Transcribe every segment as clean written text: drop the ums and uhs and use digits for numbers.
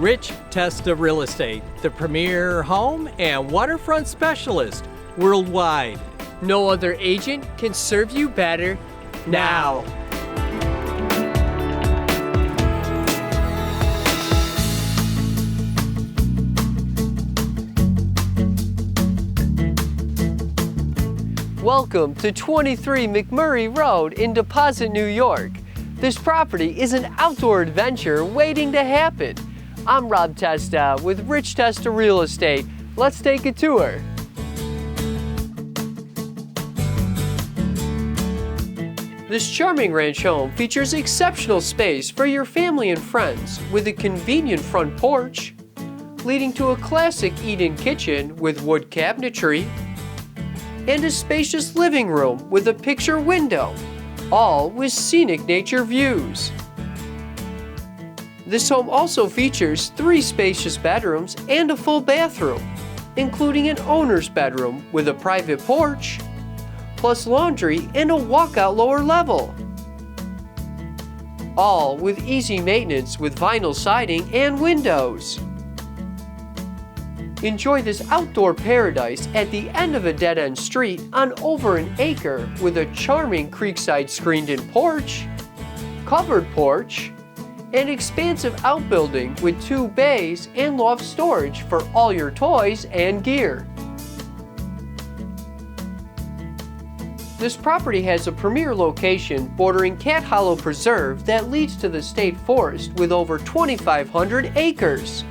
Rich Testa Real Estate, the premier home and waterfront specialist worldwide. No other agent can serve you better now. Welcome to 23 McMurray Road in Deposit, New York. This property is an outdoor adventure waiting to happen. I'm Rob Testa with Rich Testa Real Estate. Let's take a tour. This charming ranch home features exceptional space for your family and friends with a convenient front porch, leading to a classic eat-in kitchen with wood cabinetry, and a spacious living room with a picture window, all with scenic nature views. This home also features 3 spacious bedrooms and a full bathroom, including an owner's bedroom with a private porch, plus laundry and a walkout lower level. All with easy maintenance with vinyl siding and windows. Enjoy this outdoor paradise at the end of a dead-end street on over an acre with a charming creekside screened-in porch, covered porch, and expansive outbuilding with 2 bays and loft storage for all your toys and gear. This property has a premier location bordering Cat Hollow Preserve that leads to the state forest with over 2,500 acres.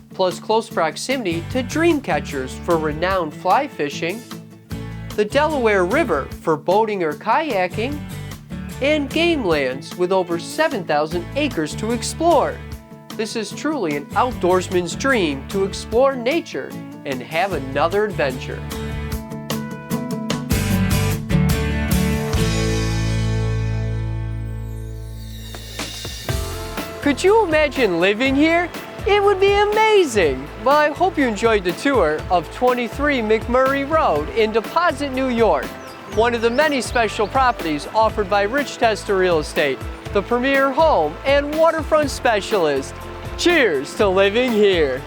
Plus close proximity to dream catchers for renowned fly fishing, the Delaware River for boating or kayaking, and game lands with over 7,000 acres to explore. This is truly an outdoorsman's dream to explore nature and have another adventure. Could you imagine living here? It would be amazing! Well, I hope you enjoyed the tour of 23 McMurray Road in Deposit, New York, one of the many special properties offered by Rich Testa Real Estate, the premier home and waterfront specialist. Cheers to living here!